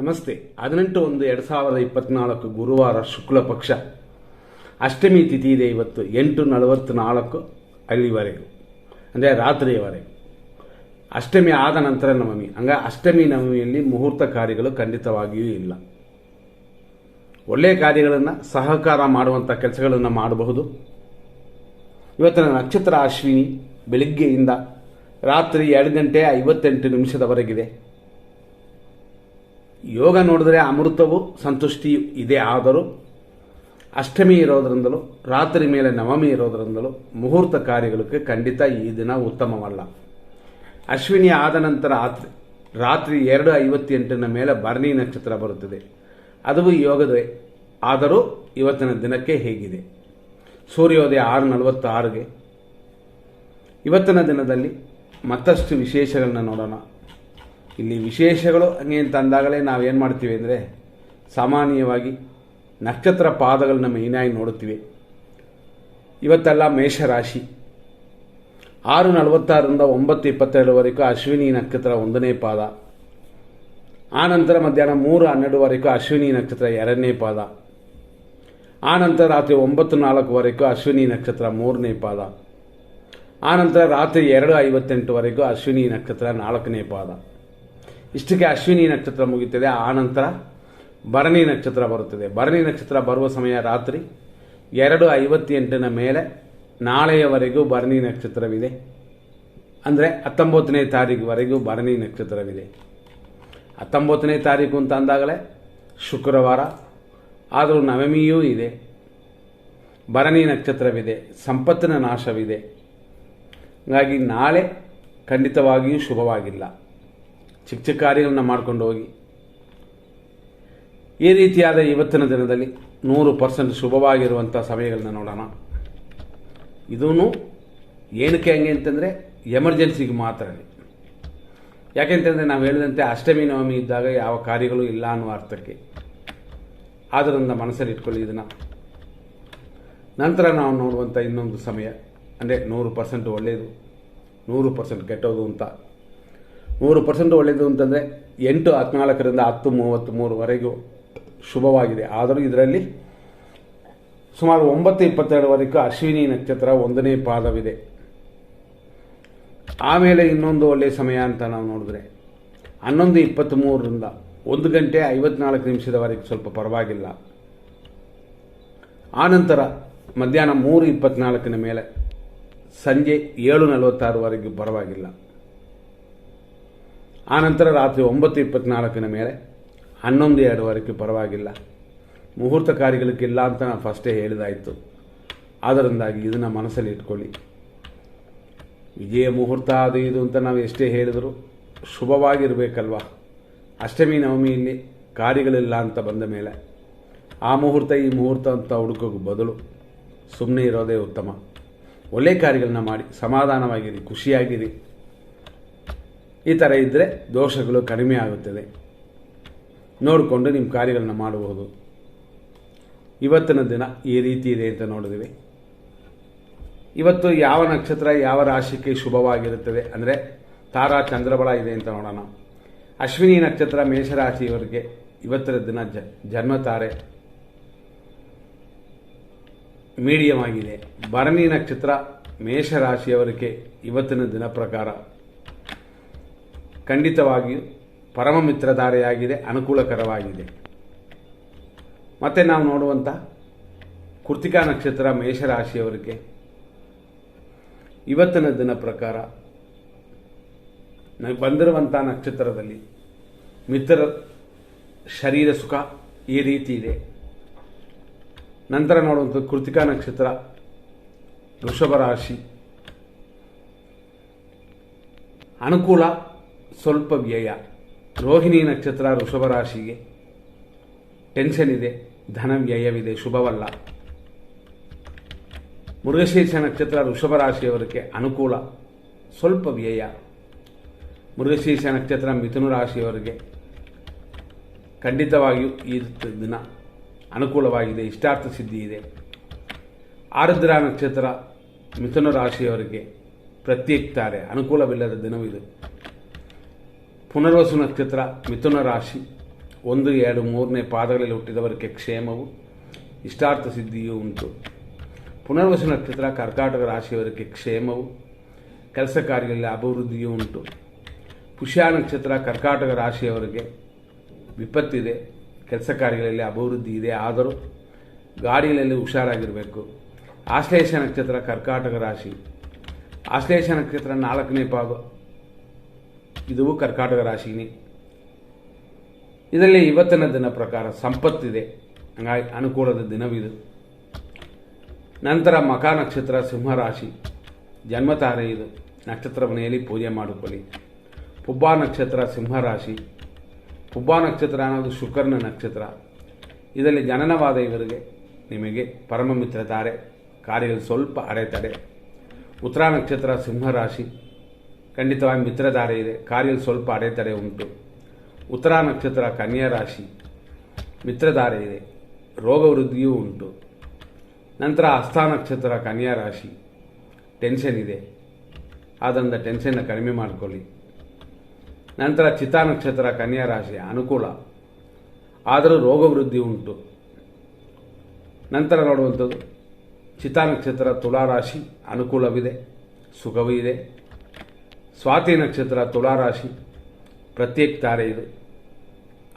ನಮಸ್ತೆ. 18/1/2024 ಗುರುವಾರ ಶುಕ್ಲ ಪಕ್ಷ ಅಷ್ಟಮಿ ತಿಥಿ ಇದೆ. ಇವತ್ತು 8:44 ಅಲ್ಲಿವರೆಗೂ, ಅಂದರೆ ರಾತ್ರಿಯವರೆಗೂ. ಅಷ್ಟಮಿ ಆದ ನಂತರ ನವಮಿ. ಅಷ್ಟಮಿ ನವಮಿಯಲ್ಲಿ ಮುಹೂರ್ತ ಕಾರ್ಯಗಳು ಖಂಡಿತವಾಗಿಯೂ ಇಲ್ಲ. ಒಳ್ಳೆಯ ಕಾರ್ಯಗಳನ್ನು ಸಹಕಾರ ಮಾಡುವಂಥ ಕೆಲಸಗಳನ್ನು ಮಾಡಬಹುದು. ಇವತ್ತಿನ ನಕ್ಷತ್ರ ಅಶ್ವಿನಿ. ಬೆಳಿಗ್ಗೆಯಿಂದ ರಾತ್ರಿ 2:58 ಯೋಗ ನೋಡಿದ್ರೆ ಅಮೃತವು ಸಂತುಷ್ಟಿಯು ಇದೆ. ಆದರೂ ಅಷ್ಟಮಿ ಇರೋದರಿಂದಲೂ ರಾತ್ರಿ ಮೇಲೆ ನವಮಿ ಇರೋದರಿಂದಲೂ ಮುಹೂರ್ತ ಕಾರ್ಯಗಳಿಗೆ ಖಂಡಿತ ಈ ದಿನ ಉತ್ತಮವಲ್ಲ. ಅಶ್ವಿನಿ ಆದ ನಂತರ ರಾತ್ರಿ 2:58 ಮೇಲೆ ಭರಣಿ ನಕ್ಷತ್ರ ಬರುತ್ತದೆ. ಅದು ಯೋಗವೇ. ಆದರೂ ಇವತ್ತಿನ ದಿನಕ್ಕೆ ಹೇಗಿದೆ? ಸೂರ್ಯೋದಯ 6:46. ಇವತ್ತಿನ ದಿನದಲ್ಲಿ ಮತ್ತಷ್ಟು ವಿಶೇಷಗಳನ್ನ ನೋಡೋಣ. ಇಲ್ಲಿ ವಿಶೇಷಗಳು ಹಂಗೆ ಅಂತ ಅಂದಾಗಲೇ ನಾವೇನು ಮಾಡ್ತೀವಿ ಅಂದರೆ, ಸಾಮಾನ್ಯವಾಗಿ ನಕ್ಷತ್ರ ಪಾದಗಳನ್ನ ಮೇಯ್ನಾಗಿ ನೋಡುತ್ತೀವಿ. ಇವತ್ತೆಲ್ಲ ಮೇಷರಾಶಿ. 6:46 9:22 ಅಶ್ವಿನಿ ನಕ್ಷತ್ರ 1ನೇ ಪಾದ. ಆನಂತರ ಮಧ್ಯಾಹ್ನ 3:12 ಅಶ್ವಿನಿ ನಕ್ಷತ್ರ 2ನೇ ಪಾದ. ಆನಂತರ ರಾತ್ರಿ 9:04 ಅಶ್ವಿನಿ ನಕ್ಷತ್ರ 3ನೇ ಪಾದ. ಆನಂತರ ರಾತ್ರಿ 2:58 ಅಶ್ವಿನಿ ನಕ್ಷತ್ರ 4ನೇ ಪಾದ. ಇಷ್ಟಕ್ಕೆ ಅಶ್ವಿನಿ ನಕ್ಷತ್ರ ಮುಗಿಯುತ್ತದೆ. ಆನಂತರ ಭರಣಿ ನಕ್ಷತ್ರ ಬರುತ್ತದೆ. ಭರಣಿ ನಕ್ಷತ್ರ ಬರುವ ಸಮಯ ರಾತ್ರಿ 2:58 ಮೇಲೆ. ನಾಳೆಯವರೆಗೂ ಭರಣಿ ನಕ್ಷತ್ರವಿದೆ. ಅಂದರೆ 19ನೇ ತಾರೀಕುವರೆಗೂ ಭರಣಿ ನಕ್ಷತ್ರವಿದೆ. 19ನೇ ತಾರೀಕು ಅಂತ ಅಂದಾಗಲೇ ಶುಕ್ರವಾರ. ಆದರೂ ನವಮಿಯೂ ಇದೆ, ಭರಣಿ ನಕ್ಷತ್ರವಿದೆ, ಸಂಪತ್ತಿನ ನಾಶವಿದೆ. ಹಾಗಾಗಿ ನಾಳೆ ಖಂಡಿತವಾಗಿಯೂ ಶುಭವಾಗಿಲ್ಲ. ಚಿಕ್ಕ ಚಿಕ್ಕ ಕಾರ್ಯಗಳನ್ನ ಮಾಡ್ಕೊಂಡು ಹೋಗಿ. ಈ ರೀತಿಯಾದ ಇವತ್ತಿನ ದಿನದಲ್ಲಿ 100% ಶುಭವಾಗಿರುವಂಥ ಸಮಯಗಳನ್ನ ನೋಡೋಣ. ಇದೂ ಏನಕ್ಕೆ ಹಂಗೆ ಅಂತಂದರೆ ಎಮರ್ಜೆನ್ಸಿಗೆ ಮಾತ್ರ. ಯಾಕೆಂತಂದರೆ ನಾವು ಹೇಳಿದಂತೆ ಅಷ್ಟಮಿ ನವಮಿ ಇದ್ದಾಗ ಯಾವ ಕಾರ್ಯಗಳು ಇಲ್ಲ ಅನ್ನುವ ಅರ್ಥಕ್ಕೆ. ಆದ್ದರಿಂದ ಮನಸ್ಸಲ್ಲಿ ಇಟ್ಕೊಳ್ಳಿ ಇದನ್ನು. ನಂತರ ನಾವು ನೋಡುವಂಥ ಇನ್ನೊಂದು ಸಮಯ ಅಂದರೆ 100% ಒಳ್ಳೆಯದು, 100% ಕೆಟ್ಟೋದು ಅಂತ. 100% ಒಳ್ಳೆಯದು ಅಂತಂದರೆ 8:14 10:33 ಶುಭವಾಗಿದೆ. ಆದರೂ ಇದರಲ್ಲಿ ಸುಮಾರು 9:22 ಅಶ್ವಿನಿ ನಕ್ಷತ್ರ 1ನೇ ಪಾದವಿದೆ. ಆಮೇಲೆ ಇನ್ನೊಂದು ಒಳ್ಳೆಯ ಸಮಯ ಅಂತ ನಾವು ನೋಡಿದ್ರೆ 11:23 1:54 ಸ್ವಲ್ಪ ಪರವಾಗಿಲ್ಲ. ಆನಂತರ ಮಧ್ಯಾಹ್ನ 3:24 ಮೇಲೆ ಸಂಜೆ 7:46 ಪರವಾಗಿಲ್ಲ. ಆನಂತರ ರಾತ್ರಿ 9:24 ಮೇಲೆ 11:02 ಪರವಾಗಿಲ್ಲ. ಮುಹೂರ್ತ ಕಾರ್ಯಗಳಿಗಿಲ್ಲ ಅಂತ ನಾನು ಫಸ್ಟೇ ಹೇಳಿದಾಯಿತು. ಆದ್ದರಿಂದಾಗಿ ಇದನ್ನು ಮನಸ್ಸಲ್ಲಿ ಇಟ್ಕೊಳ್ಳಿ. ವಿಜಯ ಮುಹೂರ್ತ ಅದು ಇದು ಅಂತ ನಾವು ಎಷ್ಟೇ ಹೇಳಿದರೂ ಶುಭವಾಗಿರಬೇಕಲ್ವ. ಅಷ್ಟಮಿ ನವಮಿಯಲ್ಲಿ ಕಾರ್ಯಗಳಿಲ್ಲ ಅಂತ ಬಂದ ಮೇಲೆ ಆ ಮುಹೂರ್ತ ಈ ಮುಹೂರ್ತ ಅಂತ ಹುಡುಕೋಕೆ ಬದಲು ಸುಮ್ಮನೆ ಇರೋದೇ ಉತ್ತಮ. ಒಳ್ಳೆಯ ಕಾರ್ಯಗಳನ್ನ ಮಾಡಿ ಸಮಾಧಾನವಾಗಿರಿ, ಖುಷಿಯಾಗಿರಿ. ಈ ಥರ ಇದ್ದರೆ ದೋಷಗಳು ಕಡಿಮೆ ಆಗುತ್ತದೆ. ನೋಡಿಕೊಂಡು ನಿಮ್ಮ ಕಾರ್ಯಗಳನ್ನ ಮಾಡಬಹುದು. ಇವತ್ತಿನ ದಿನ ಈ ರೀತಿ ಇದೆ ಅಂತ ನೋಡಿದ್ವಿ. ಇವತ್ತು ಯಾವ ನಕ್ಷತ್ರ ಯಾವ ರಾಶಿಗೆ ಶುಭವಾಗಿರುತ್ತದೆ ಅಂದರೆ ತಾರಾ ಚಂದ್ರಬಲ ಇದೆ ಅಂತ ನೋಡೋಣ. ಅಶ್ವಿನಿ ನಕ್ಷತ್ರ ಮೇಷರಾಶಿಯವರಿಗೆ ಇವತ್ತಿನ ದಿನ ಜನ್ಮ ತಾರೆ ಮೀಡಿಯಂ ಆಗಿದೆ. ಭರಣಿ ನಕ್ಷತ್ರ ಮೇಷರಾಶಿಯವರಿಗೆ ಇವತ್ತಿನ ದಿನ ಪ್ರಕಾರ ಖಂಡಿತವಾಗಿಯೂ ಪರಮ ಮಿತ್ರಧಾರೆಯಾಗಿದೆ, ಅನುಕೂಲಕರವಾಗಿದೆ. ಮತ್ತು ನಾವು ನೋಡುವಂಥ ಕೃತಿಕಾ ನಕ್ಷತ್ರ ಮೇಷರಾಶಿಯವರಿಗೆ ಇವತ್ತಿನ ದಿನ ಪ್ರಕಾರ ಬಂದಿರುವಂಥ ನಕ್ಷತ್ರದಲ್ಲಿ ಮಿತ್ರರ ಶರೀರ ಸುಖ ಈ ರೀತಿ ಇದೆ. ನಂತರ ನೋಡುವಂಥ ಕೃತಿಕಾ ನಕ್ಷತ್ರ ವೃಷಭ ರಾಶಿ ಅನುಕೂಲ, ಸ್ವಲ್ಪ ವ್ಯಯ. ರೋಹಿಣಿ ನಕ್ಷತ್ರ ವೃಷಭ ರಾಶಿಗೆ ಟೆನ್ಷನ್ ಇದೆ, ಧನ ವ್ಯಯವಿದೆ, ಶುಭವಲ್ಲ. ಮೃಗಶೀರ್ಷ ನಕ್ಷತ್ರ ವೃಷಭ ರಾಶಿಯವರಿಗೆ ಅನುಕೂಲ, ಸ್ವಲ್ಪ ವ್ಯಯ. ಮೃಗಶೀರ್ಷ ನಕ್ಷತ್ರ ಮಿಥುನ ರಾಶಿಯವರಿಗೆ ಖಂಡಿತವಾಗಿಯೂ ಈ ದಿನ ಅನುಕೂಲವಾಗಿದೆ, ಇಷ್ಟಾರ್ಥ ಸಿದ್ಧಿ ಇದೆ. ಆರುದ್ರ ನಕ್ಷತ್ರ ಮಿಥುನ ರಾಶಿಯವರಿಗೆ ಪ್ರತ್ಯೇಕ್ತಾರೆ, ಅನುಕೂಲವಿಲ್ಲದ ದಿನವಿದು. ಪುನರ್ವಸು ನಕ್ಷತ್ರ ಮಿಥುನ ರಾಶಿ 1, 2, 3ನೇ ಪಾದಗಳಲ್ಲಿ ಹುಟ್ಟಿದವರಿಗೆ ಕ್ಷೇಮವು, ಇಷ್ಟಾರ್ಥ ಸಿದ್ಧಿಯೂ ಉಂಟು. ಪುನರ್ವಸು ನಕ್ಷತ್ರ ಕರ್ಕಾಟಕ ರಾಶಿಯವರಿಗೆ ಕ್ಷೇಮವು, ಕೆಲಸ ಕಾರ್ಯಗಳಲ್ಲಿ ಅಭಿವೃದ್ಧಿಯೂ ಉಂಟು. ಪುಷ್ಯ ನಕ್ಷತ್ರ ಕರ್ಕಾಟಕ ರಾಶಿಯವರಿಗೆ ವಿಪತ್ತಿದೆ, ಕೆಲಸ ಕಾರ್ಯಗಳಲ್ಲಿ ಅಭಿವೃದ್ಧಿ ಇದೆ, ಆದರೂ ಗಾಡಿಗಳಲ್ಲಿ ಹುಷಾರಾಗಿರಬೇಕು. ಆಶ್ಲೇಷ ನಕ್ಷತ್ರ ಕರ್ಕಾಟಕ ರಾಶಿ, ಆಶ್ಲೇಷ ನಕ್ಷತ್ರ 4ನೇ ಪಾದ, ಇದು ಕರ್ಕಾಟಕ ರಾಶಿನೇ. ಇದರಲ್ಲಿ ಇವತ್ತಿನ ದಿನ ಪ್ರಕಾರ ಸಂಪತ್ತಿದೆ, ಹಂಗಾಗಿ ಅನುಕೂಲದ ದಿನವಿದು. ನಂತರ ಮಖ ನಕ್ಷತ್ರ ಸಿಂಹರಾಶಿ, ಜನ್ಮತಾರೆ ಇದು, ನಕ್ಷತ್ರ ಮನೆಯಲ್ಲಿ ಪೂಜೆ ಮಾಡಿಕೊಳ್ಳಿ. ಪುಬ್ಬ ನಕ್ಷತ್ರ ಸಿಂಹರಾಶಿ, ಪುಬ್ಬ ನಕ್ಷತ್ರ ಅನ್ನೋದು ಶುಕ್ರನ ನಕ್ಷತ್ರ. ಇದರಲ್ಲಿ ಜನನವಾದ ಇವರಿಗೆ ನಿಮಗೆ ಪರಮ ಮಿತ್ರತಾರೆ, ಕಾರ್ಯಗಳು ಸ್ವಲ್ಪ ಅಡೆತಡೆ. ಉತ್ತರ ನಕ್ಷತ್ರ ಸಿಂಹರಾಶಿ, ಖಂಡಿತವಾಗಿ ಮಿತ್ರಧಾರೆ ಇದೆ, ಕಾರ್ಯಗಳು ಸ್ವಲ್ಪ ಅಡೆತಡೆ ಉಂಟು. ಉತ್ತರ ನಕ್ಷತ್ರ ಕನ್ಯಾ ರಾಶಿ, ಮಿತ್ರಧಾರೆ ಇದೆ, ರೋಗ ವೃದ್ಧಿಯೂ ಉಂಟು. ನಂತರ ಹಸ್ತ ನಕ್ಷತ್ರ ಕನ್ಯಾ ರಾಶಿ, ಟೆನ್ಷನ್ ಇದೆ, ಆದ್ದರಿಂದ ಟೆನ್ಷನ್ನ ಕಡಿಮೆ ಮಾಡಿಕೊಳ್ಳಿ. ನಂತರ ಚಿತ್ತಾ ನಕ್ಷತ್ರ ಕನ್ಯಾ ರಾಶಿ, ಅನುಕೂಲ, ಆದರೂ ರೋಗ ವೃದ್ಧಿ ಉಂಟು. ನಂತರ ನೋಡುವಂಥದ್ದು ಚಿತ್ತಾ ನಕ್ಷತ್ರ ತುಲಾರಾಶಿ, ಅನುಕೂಲವಿದೆ, ಸುಖವೂ ಇದೆ. ಸ್ವಾತಿ ನಕ್ಷತ್ರ ತುಲಾರಾಶಿ, ಪ್ರತ್ಯೇಕ ತಾರೆ ಇದು,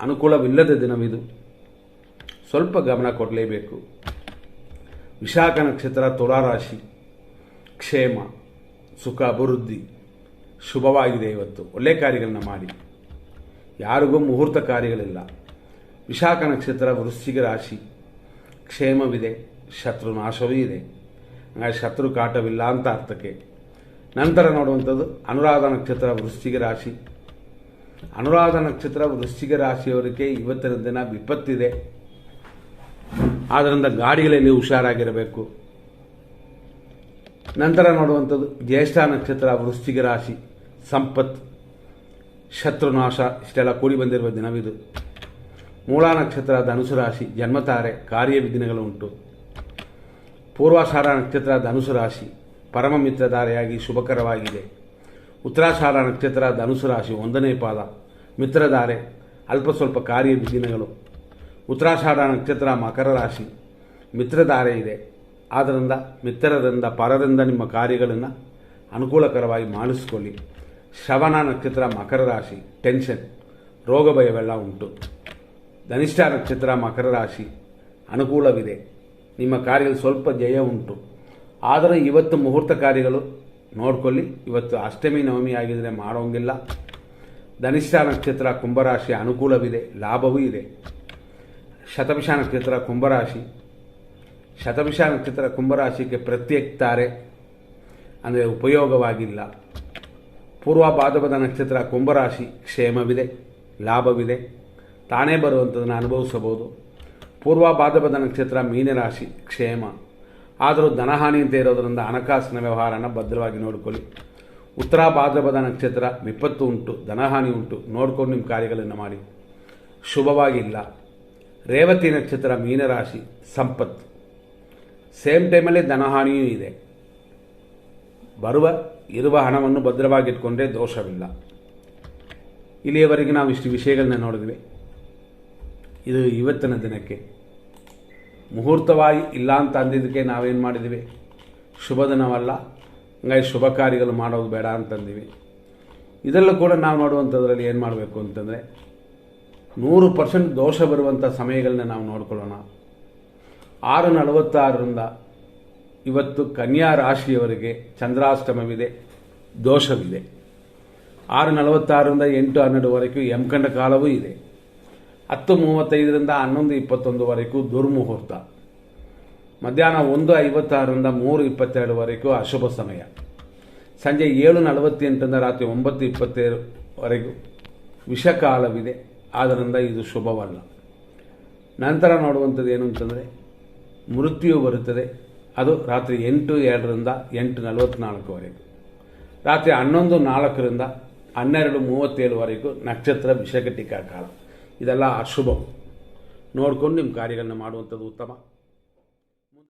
ಅನುಕೂಲವಿಲ್ಲದ ದಿನವಿದು, ಸ್ವಲ್ಪ ಗಮನ ಕೊಡಲೇಬೇಕು. ವಿಶಾಖ ನಕ್ಷತ್ರ ತುಲಾರಾಶಿ, ಕ್ಷೇಮ, ಸುಖ, ಅಭಿವೃದ್ಧಿ, ಶುಭವಾಗಿದೆ. ಇವತ್ತು ಒಳ್ಳೆ ಕಾರ್ಯಗಳನ್ನ ಮಾಡಿ, ಯಾರಿಗೂ ಮುಹೂರ್ತ ಕಾರ್ಯಗಳಿಲ್ಲ. ವಿಶಾಖ ನಕ್ಷತ್ರ ವೃಶ್ಚಿಕ ರಾಶಿ, ಕ್ಷೇಮವಿದೆ, ಶತ್ರು ನಾಶವೂ ಇದೆ, ಹಾಗಾಗಿ ಶತ್ರು ಕಾಟವಿಲ್ಲ ಅಂತ ಅರ್ಥಕ್ಕೆ. ನಂತರ ನೋಡುವಂಥದ್ದು ಅನುರಾಧ ನಕ್ಷತ್ರ ವೃಶ್ಚಿಕ ರಾಶಿ, ಅನುರಾಧ ನಕ್ಷತ್ರ ವೃಶ್ಚಿಕ ರಾಶಿಯವರಿಗೆ ಇವತ್ತಿನ ದಿನ ವಿಪತ್ತಿದೆ, ಆದ್ದರಿಂದ ಗಾಡಿಗಳಲ್ಲಿ ಹುಷಾರಾಗಿರಬೇಕು. ನಂತರ ನೋಡುವಂಥದ್ದು ಜ್ಯೇಷ್ಠ ನಕ್ಷತ್ರ ವೃಶ್ಚಿಕ ರಾಶಿ, ಸಂಪತ್, ಶತ್ರುನಾಶ ಇಷ್ಟೆಲ್ಲ ಕೂಡಿ ಬಂದಿರುವ ದಿನವಿದು. ಮೂಲ ನಕ್ಷತ್ರ ಧನುಸು ರಾಶಿ, ಜನ್ಮತಾರೆ, ಕಾರ್ಯವಿಘ್ನಗಳು ಉಂಟು. ಪೂರ್ವಾಷಾಢ ನಕ್ಷತ್ರ ಧನುಸು ರಾಶಿ, ಪರಮ ಮಿತ್ರಧಾರೆಯಾಗಿ ಶುಭಕರವಾಗಿದೆ. ಉತ್ತರಾಷಾಢ ನಕ್ಷತ್ರ ಧನುಸು ರಾಶಿ, 1ನೇ ಪಾದ, ಮಿತ್ರಧಾರೆ, ಅಲ್ಪ ಸ್ವಲ್ಪ ಕಾರ್ಯವಿಘ್ನಗಳು. ಉತ್ತರಾಷಾಢ ನಕ್ಷತ್ರ ಮಕರ ರಾಶಿ, ಮಿತ್ರಧಾರೆ ಇದೆ, ಆದ್ದರಿಂದ ಮಿತ್ರರಿಂದ ಪರರಿಂದ ನಿಮ್ಮ ಕಾರ್ಯಗಳನ್ನು ಅನುಕೂಲಕರವಾಗಿ ಮಾಡಿಸಿಕೊಳ್ಳಿ. ಶ್ರವಣ ನಕ್ಷತ್ರ ಮಕರ ರಾಶಿ, ಟೆನ್ಷನ್, ರೋಗ ಭಯವೆಲ್ಲ ಉಂಟು. ಧನಿಷ್ಠ ನಕ್ಷತ್ರ ಮಕರ ರಾಶಿ, ಅನುಕೂಲವಿದೆ, ನಿಮ್ಮ ಕಾರ್ಯಗಳು ಸ್ವಲ್ಪ ಜಯ ಉಂಟು, ಆದರೆ ಇವತ್ತು ಮುಹೂರ್ತ ಕಾರ್ಯಗಳು ನೋಡ್ಕೊಳ್ಳಿ. ಇವತ್ತು ಅಷ್ಟಮಿ ನವಮಿ ಆಗಿದ್ದರೆ ಮಾಡೋಂಗಿಲ್ಲ. ಧನಿಷ್ಠ ನಕ್ಷತ್ರ ಕುಂಭರಾಶಿ, ಅನುಕೂಲವಿದೆ, ಲಾಭವೂ ಇದೆ. ಶತಭಿಷ ನಕ್ಷತ್ರ ಕುಂಭರಾಶಿ, ಶತಭಿಷ ನಕ್ಷತ್ರ ಕುಂಭರಾಶಿಗೆ ಪ್ರತ್ಯೇಕ ತಾರೆ ಅಂದರೆ ಉಪಯೋಗವಾಗಿಲ್ಲ. ಪೂರ್ವ ಭಾದ್ರಪದ ನಕ್ಷತ್ರ ಕುಂಭರಾಶಿ, ಕ್ಷೇಮವಿದೆ, ಲಾಭವಿದೆ, ತಾನೇ ಬರುವಂಥದ್ದನ್ನು ಅನುಭವಿಸಬಹುದು. ಪೂರ್ವ ಭಾದ್ರಪದ ನಕ್ಷತ್ರ ಮೀನರಾಶಿ, ಕ್ಷೇಮ, ಆದರೂ ಧನಹಾನಿ ಅಂತ ಇರೋದರಿಂದ ಹಣಕಾಸಿನ ವ್ಯವಹಾರನ ಭದ್ರವಾಗಿ ನೋಡಿಕೊಳ್ಳಿ. ಉತ್ತರ ಭಾದ್ರಪದ ನಕ್ಷತ್ರ ವಿಪತ್ತು ಉಂಟು, ಧನಹಾನಿ ಉಂಟು, ನೋಡ್ಕೊಂಡು ನಿಮ್ಮ ಕಾರ್ಯಗಳನ್ನು ಮಾಡಿ, ಶುಭವಾಗಿಲ್ಲ. ರೇವತಿ ನಕ್ಷತ್ರ ಮೀನರಾಶಿ, ಸಂಪತ್ತು, ಸೇಮ್ ಟೈಮಲ್ಲಿ ಧನಹಾನಿಯೂ ಇದೆ. ಇರುವ ಹಣವನ್ನು ಭದ್ರವಾಗಿಟ್ಕೊಂಡ್ರೆ ದೋಷವಿಲ್ಲ. ಇಲ್ಲಿಯವರೆಗೆ ನಾವು ಇಷ್ಟು ವಿಷಯಗಳನ್ನ ನೋಡಿದ್ವಿ. ಇದು ಇವತ್ತಿನ ದಿನಕ್ಕೆ ಮುಹೂರ್ತವಾಗಿ ಇಲ್ಲ ಅಂತ ಅಂದಿದ್ದಕ್ಕೆ ನಾವೇನು ಮಾಡಿದ್ವಿ, ಶುಭ ದಿನವಲ್ಲ, ಹಂಗಾಗಿ ಶುಭ ಕಾರ್ಯಗಳು ಮಾಡೋದು ಬೇಡ ಅಂತಂದಿವಿ. ಇದರಲ್ಲೂ ಕೂಡ ನಾವು ನೋಡುವಂಥದ್ರಲ್ಲಿ ಏನು ಮಾಡಬೇಕು ಅಂತಂದರೆ 100% ದೋಷ ಬರುವಂಥ ಸಮಯಗಳನ್ನ ನಾವು ನೋಡ್ಕೊಳ್ಳೋಣ. 6:46ರಿಂದ ಇವತ್ತು ಕನ್ಯಾ ರಾಶಿಯವರಿಗೆ ಚಂದ್ರಾಷ್ಟಮವಿದೆ, ದೋಷವಿದೆ. 6:46ರಿಂದ 8:12ವರೆಗೂ ಯಮಕಂಡ ಕಾಲವೂ ಇದೆ. 10:35ರಿಂದ 11:21ವರೆಗೂ ದುರ್ಮುಹೂರ್ತ. ಮಧ್ಯಾಹ್ನ 1:56ರಿಂದ 3:22ವರೆಗೂ ಅಶುಭ ಸಮಯ. ಸಂಜೆ 7:48ರಿಂದ ರಾತ್ರಿ 9:27ವರೆಗೂ ವಿಷಕಾಲವಿದೆ, ಆದ್ದರಿಂದ ಇದು ಶುಭವಲ್ಲ. ನಂತರ ನೋಡುವಂಥದ್ದು ಏನು ಅಂತಂದರೆ ಮೃತ್ಯು ಬರುತ್ತದೆ, ಅದು ರಾತ್ರಿ 8:02ರಿಂದ 8:44ವರೆಗೂ. ರಾತ್ರಿ 11:04ರಿಂದ 12:37ವರೆಗೂ ನಕ್ಷತ್ರ ವಿಷಘಟಿಕಾ ಕಾಲ. ಇದೆಲ್ಲ ಅಶುಭ. ನೋಡ್ಕೊಂಡು ನಿಮ್ಮ ಕಾರ್ಯಗಳನ್ನ ಮಾಡುವಂಥದ್ದು ಉತ್ತಮ.